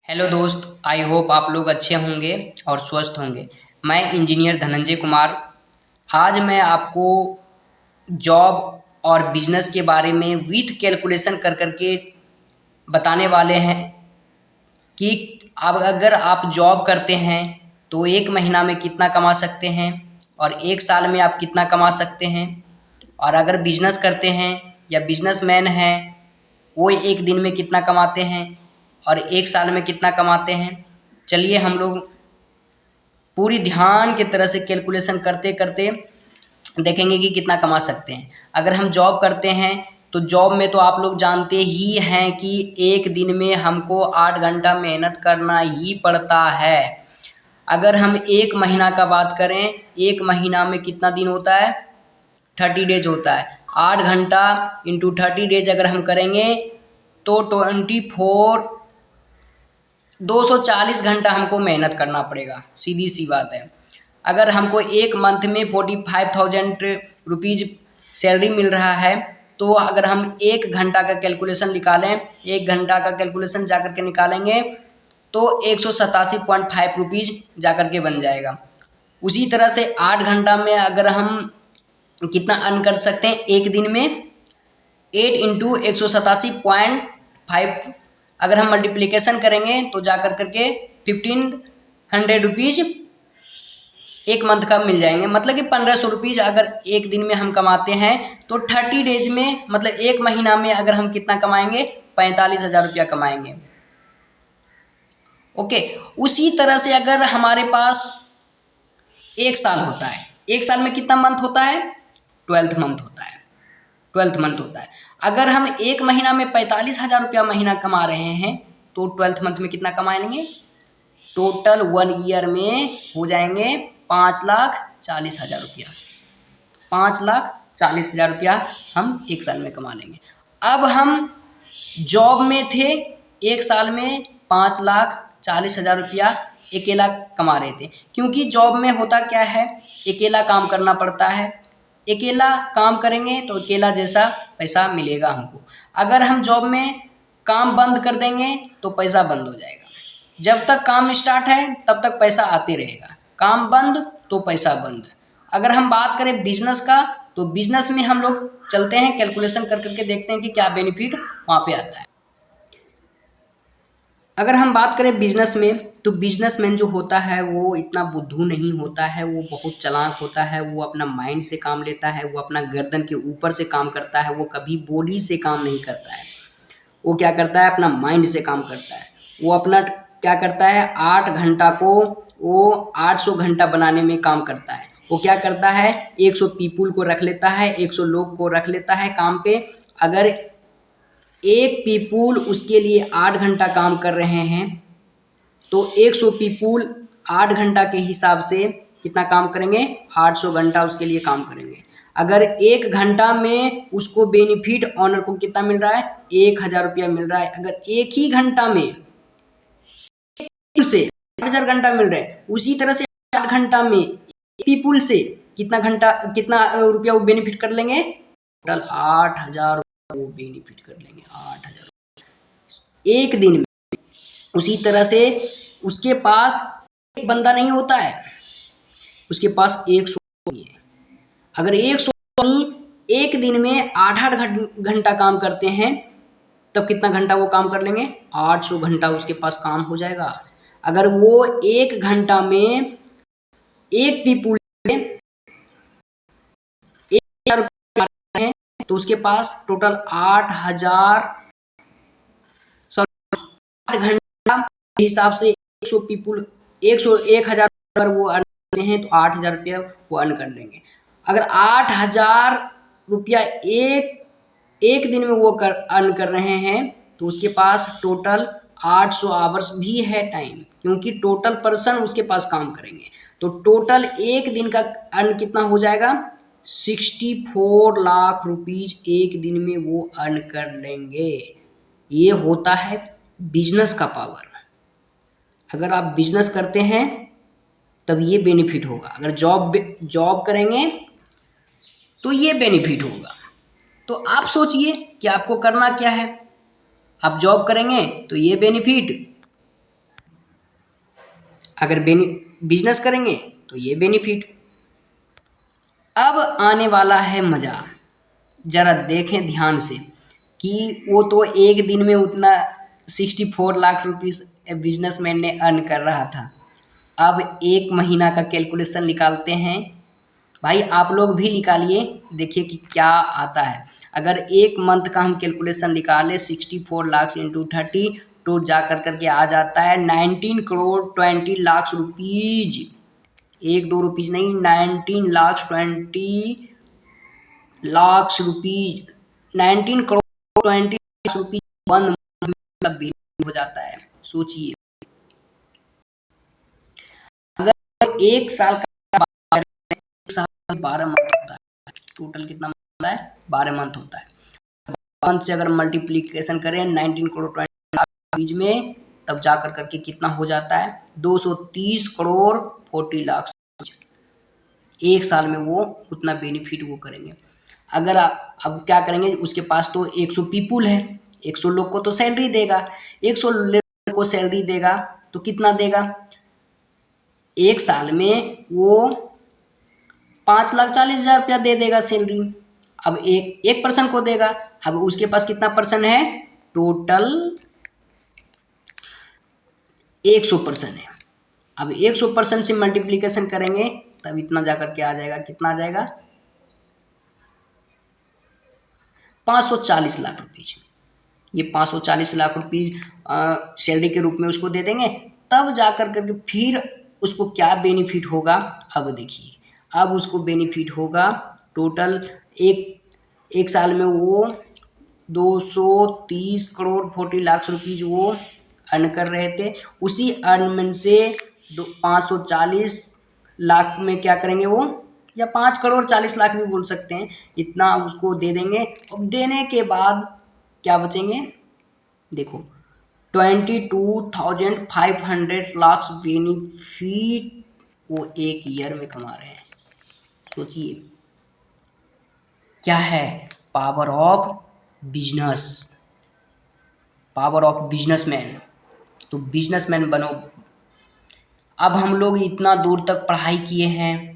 Hello दोस्त, I hope आप लोग अच्छे होंगे और स्वस्थ होंगे। मैं इंजीनियर धनंजय कुमार। आज मैं आपको जॉब और बिजनेस के बारे में विथ कैलकुलेशन कर करके बताने वाले हैं कि अब अगर आप जॉब करते हैं तो एक महीना में कितना कमा सकते हैं और एक साल में आप कितना कमा सकते हैं। और अगर बिजनेस करते हैं या बिजनेसमैन हैं, वो एक दिन में कितना कमाते हैं और एक साल में कितना कमाते हैं। चलिए हम लोग पूरी ध्यान की तरह से कैलकुलेशन करते करते देखेंगे कि कितना कमा सकते हैं। अगर हम जॉब करते हैं तो जॉब में तो आप लोग जानते ही हैं कि एक दिन में हमको 8 घंटा मेहनत करना ही पड़ता है। अगर हम एक महीना का बात करें, एक महीना में कितना दिन होता है? 30 डेज होता है। 8 घंटा इंटू 30 डेज अगर हम करेंगे तो 240 घंटा हमको मेहनत करना पड़ेगा। सीधी सी बात है। अगर हमको एक मंथ में 45,000 रुपीज़ सैलरी मिल रहा है तो अगर हम 1 घंटा का कैलकुलेशन निकालें, 1 घंटा का कैलकुलेशन जा कर के निकालेंगे तो 187.5 रुपीज़ जा कर के बन जाएगा। उसी तरह से 8 घंटा में अगर हम कितना अर्न कर सकते हैं एक दिन में, 8 इंटू 187.5 अगर हम मल्टीप्लिकेशन करेंगे तो जा कर करके 1500 रुपीज़ एक मंथ का मिल जाएंगे। मतलब कि 1500 रुपीज़ अगर एक दिन में हम कमाते हैं तो 30 डेज में, मतलब एक महीना में अगर हम कितना कमाएंगे? 45,000 रुपया कमाएंगे। ओके। उसी तरह से अगर हमारे पास एक साल होता है, एक साल में कितना मंथ होता है? 12th मंथ होता है। 12th मंथ होता है। अगर हम एक महीना में 45,000 रुपया महीना कमा रहे हैं तो 12th मंथ में कितना कमा लेंगे? टोटल 1 ईयर में हो जाएंगे 5,40,000 रुपया। 5,40,000 रुपया हम एक साल में कमा लेंगे। अब हम जॉब में थे, एक साल में 5,40,000 रुपया अकेला कमा रहे थे। क्योंकि जॉब में होता क्या है, अकेला काम करना पड़ता है। अकेला काम करेंगे तो अकेला जैसा पैसा मिलेगा हमको। अगर हम जॉब में काम बंद कर देंगे तो पैसा बंद हो जाएगा। जब तक काम स्टार्ट है तब तक पैसा आते रहेगा, काम बंद तो पैसा बंद। अगर हम बात करें बिजनेस का तो बिजनेस में हम लोग चलते हैं, कैलकुलेशन कर करके देखते हैं कि क्या बेनिफिट वहाँ पे आता है। अगर हम बात करें बिजनेस में तो बिजनेसमैन जो होता है वो इतना बुद्धू नहीं होता है, वो बहुत चालाक होता है। वो अपना माइंड से काम लेता है, वो अपना गर्दन के ऊपर से काम करता है, वो कभी बॉडी से काम नहीं करता है। वो क्या करता है? अपना माइंड से काम करता है। वो अपना क्या करता है? 8 घंटा को वो 800 घंटा बनाने में काम करता है। वो क्या करता है? 100 पीपुल को रख लेता है, 100 लोग को रख लेता है काम पे। अगर एक पीपुल उसके लिए 8 घंटा काम कर रहे हैं तो 100 पीपुल 8 घंटा के हिसाब से कितना काम करेंगे? 800 घंटा उसके लिए काम करेंगे। अगर 1 घंटा में उसको बेनिफिट ऑनर को कितना मिल रहा है? 1,000 रुपया मिल रहा है। अगर एक ही घंटा में से 8,000 घंटा मिल रहा है, उसी तरह से 8 घंटा में पीपुल से कितना रुपया वो बेनिफिट कर लेंगे? टोटल 8,000 वो बेनिफिट कर लेंगे। 8,000 एक दिन में। उसी तरह से उसके पास एक बंदा नहीं होता है, उसके पास 100 है। अगर 100 एक दिन में 8-8 घंटा काम करते हैं तब कितना घंटा वो काम कर लेंगे? 800 घंटा उसके पास काम हो जाएगा। अगर वो एक घंटा में एक पीपुल 1,000 हैं तो उसके पास टोटल 8,000 घंटा के हिसाब से 100 पीपुल 1,000 अगर वो अर्न करते हैं तो 8,000 रुपया वो अर्न कर लेंगे। अगर 8,000 रुपया एक दिन में वो अर्न कर रहे हैं तो उसके पास टोटल 800 आवर्स भी है टाइम, क्योंकि टोटल पर्सन उसके पास काम करेंगे। तो टोटल एक दिन का अर्न कितना हो जाएगा? 64 लाख रुपीज एक दिन में वो अर्न कर लेंगे। ये होता है बिजनेस का पावर। अगर आप बिजनेस करते हैं तब ये बेनिफिट होगा। अगर जॉब करेंगे तो ये बेनिफिट होगा। तो आप सोचिए कि आपको करना क्या है। आप जॉब करेंगे तो ये बेनिफिट, अगर बिजनेस करेंगे तो ये बेनिफिट। अब आने वाला है मज़ा, ज़रा देखें ध्यान से कि वो तो एक दिन में उतना 64 लाख रुपीस बिजनेसमैन ने अर्न कर रहा था। अब एक महीना का कैलकुलेशन निकालते हैं। भाई आप लोग भी निकालिए, देखिए कि क्या आता है। अगर एक मंथ का हम कैलकुलेशन निकालें 64 लाख इंटू 30 तो जा करके आ जाता है 19 करोड़ 20 लाख रुपीज। एक दो रुपीज नहीं, 19 lakh 20 lakh rupees, 19 crore 20 lakh rupees 1 month मतलब हो जाता है। सोचिए अगर एक साल का, एक साल 12 मंथ होता है, टोटल कितना होता है 12 मंथ होता है। मंथ से अगर मल्टीप्लीकेशन करें 19 करोड़ 20 लाख में, तब जा करके कितना हो जाता है 230 करोड़ 40 लाख। एक साल में वो उतना बेनिफिट वो करेंगे। अगर अब क्या करेंगे, उसके पास तो 100 पीपुल है, 100 लोग को तो सैलरी देगा, 100 लोग को सैलरी देगा तो कितना देगा, एक साल में वो 5,40,000 रुपया दे देगा सैलरी। अब एक एक पर्सन को देगा, अब उसके पास कितना पर्सन है, टोटल 100 पर्सन है। अब 100 पर्सन से मल्टीप्लीकेशन करेंगे तब इतना जाकर के आ जाएगा, कितना आ जाएगा 540 लाख रुपीज। ये 540 लाख रुपीज सैलरी के रूप में उसको दे देंगे। तब जा करके फिर उसको क्या बेनिफिट होगा, अब देखिए। अब उसको बेनिफिट होगा टोटल एक साल में वो 230 करोड़ 40 लाख रुपीज वो अर्न कर रहे थे। उसी अर्न में से 540 लाख में क्या करेंगे वो, या 5 करोड़ 40 लाख भी बोल सकते हैं, इतना उसको दे देंगे। और देने के बाद क्या बचेंगे, देखो 22,500 लाख बेनिफिट वो एक ईयर में कमा रहे हैं। सोचिए क्या है power of business, power of businessman. तो बिजनेसमैन बनो। अब हम लोग इतना दूर तक पढ़ाई किए हैं,